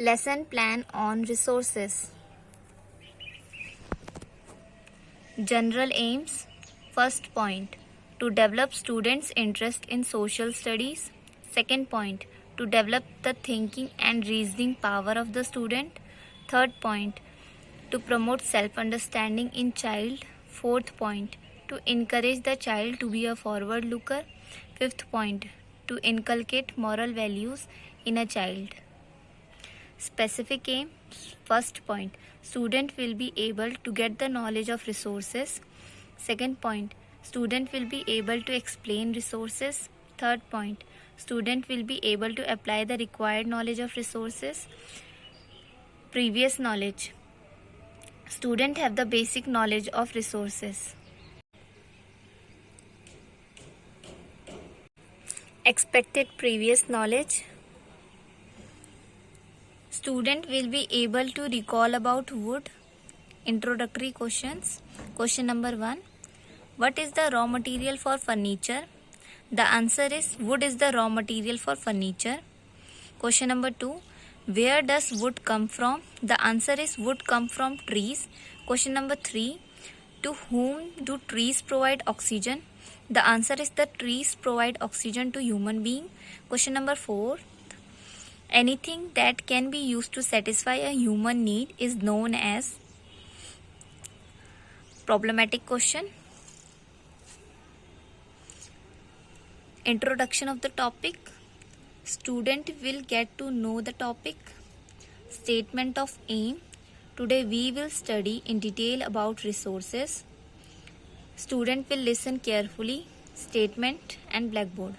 Lesson plan on resources. General aims. First point, to develop students' interest in social studies. Second point, to develop the thinking and reasoning power of the student. Third point, to promote self-understanding in child. Fourth point, to encourage the child to be a forward looker. Fifth point, to inculcate moral values in a child. Specific aim. First point, student will be able to get the knowledge of resources. Second point, student will be able to explain resources. Third point, student will be able to apply the required knowledge of resources. Previous knowledge, student have the basic knowledge of resources. Expected previous knowledge, student will be able to recall about wood. Introductory questions. Question number 1, what is the raw material for furniture? The answer is wood is the raw material for furniture. Question number 2, where does wood come from? The answer is wood come from trees. Question number 3, to whom do trees provide oxygen? The answer is the trees provide oxygen to human being. Question number 4, anything that can be used to satisfy a human need is known as. Problematic question. Introduction of the topic. Student will get to know the topic. Statement of aim. Today we will study in detail about resources. Student will listen carefully. Statement and blackboard.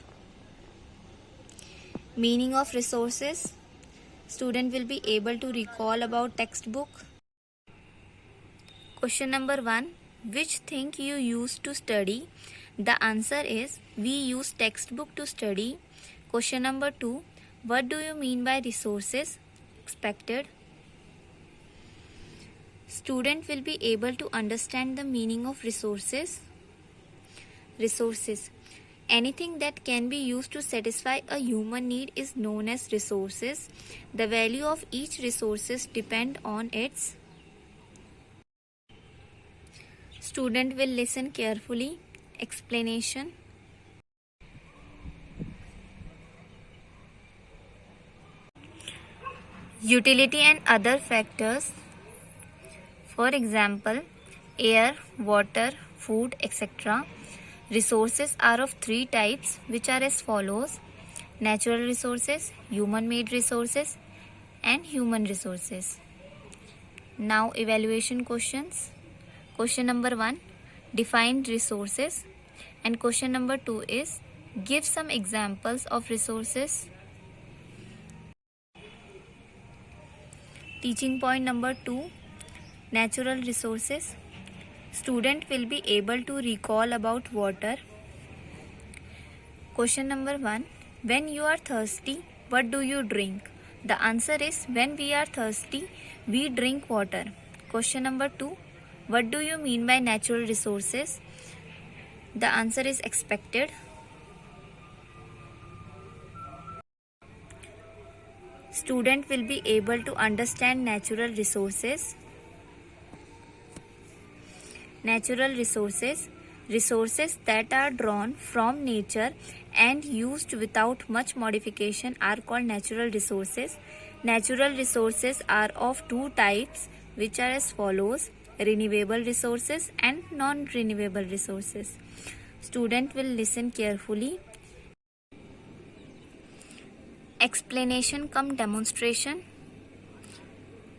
Meaning of resources. Student will be able to recall about textbook. Question number 1, which thing you use to study? The answer is we use textbook to study. Question number 2, what do you mean by resources? Expected. Student will be able to understand the meaning of resources. Resources, anything that can be used to satisfy a human need is known as resources. The value of each resources depend on its. Student will listen carefully. Explanation. Utility and other factors. For example, air, water, food, etc. Resources are of 3 types, which are as follows: natural resources, human-made resources, and human resources. Now, evaluation questions. Question number 1, define resources, and question number 2 is give some examples of resources. Teaching point number 2, natural resources. Student will be able to recall about water. Question number 1, when you are thirsty, what do you drink? The answer is when we are thirsty, we drink water. Question number 2, what do you mean by natural resources? The answer is expected. Student will be able to understand natural resources. Natural resources, resources that are drawn from nature and used without much modification are called natural resources. Natural resources are of 2 types, which are as follows: renewable resources and non-renewable resources. Student will listen carefully. Explanation cum demonstration.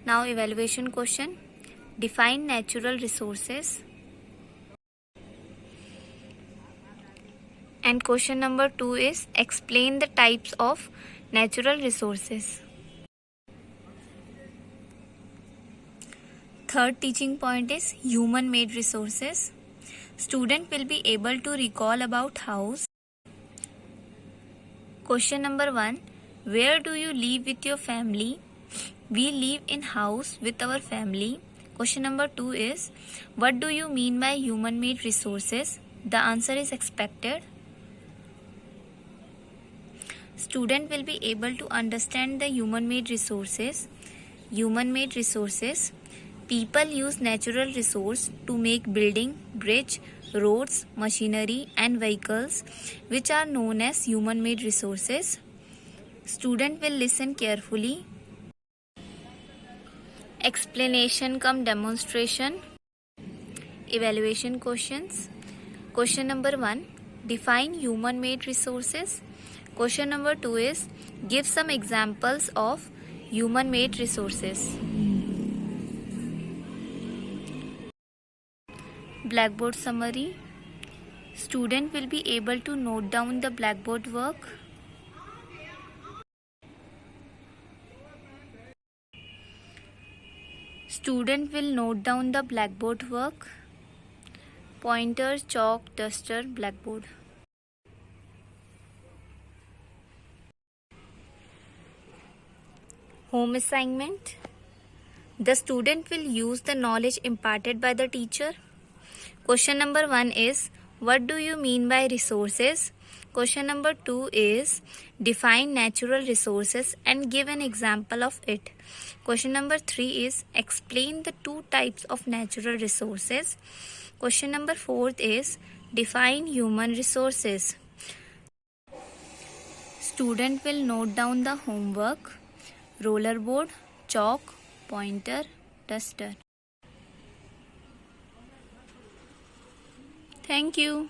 Now, evaluation question. Define natural resources. And question number 2 is explain the types of natural resources. Third teaching point is human-made resources. Student will be able to recall about house. Question number 1, where do you live with your family? We live in house with our family. Question number 2 is what do you mean by human-made resources? The answer is expected. Student will be able to understand the human-made resources. Human-made resources. People use natural resource to make building, bridge, roads, machinery and vehicles, which are known as human-made resources. Student will listen carefully. Explanation cum demonstration. Evaluation questions. Question number 1. Define human-made resources. Question number 2 is give some examples of human-made resources. Blackboard summary. Student will be able to note down the blackboard work. Student will note down the blackboard work. Pointer, chalk, duster, blackboard. Home assignment. The student will use the knowledge imparted by the teacher. Question number 1 is what do you mean by resources? Question number 2 is define natural resources and give an example of it. Question number 3 is explain the two types of natural resources. Question number 4 is define human resources. Student will note down the homework, rollerboard, chalk, pointer, duster. Thank you.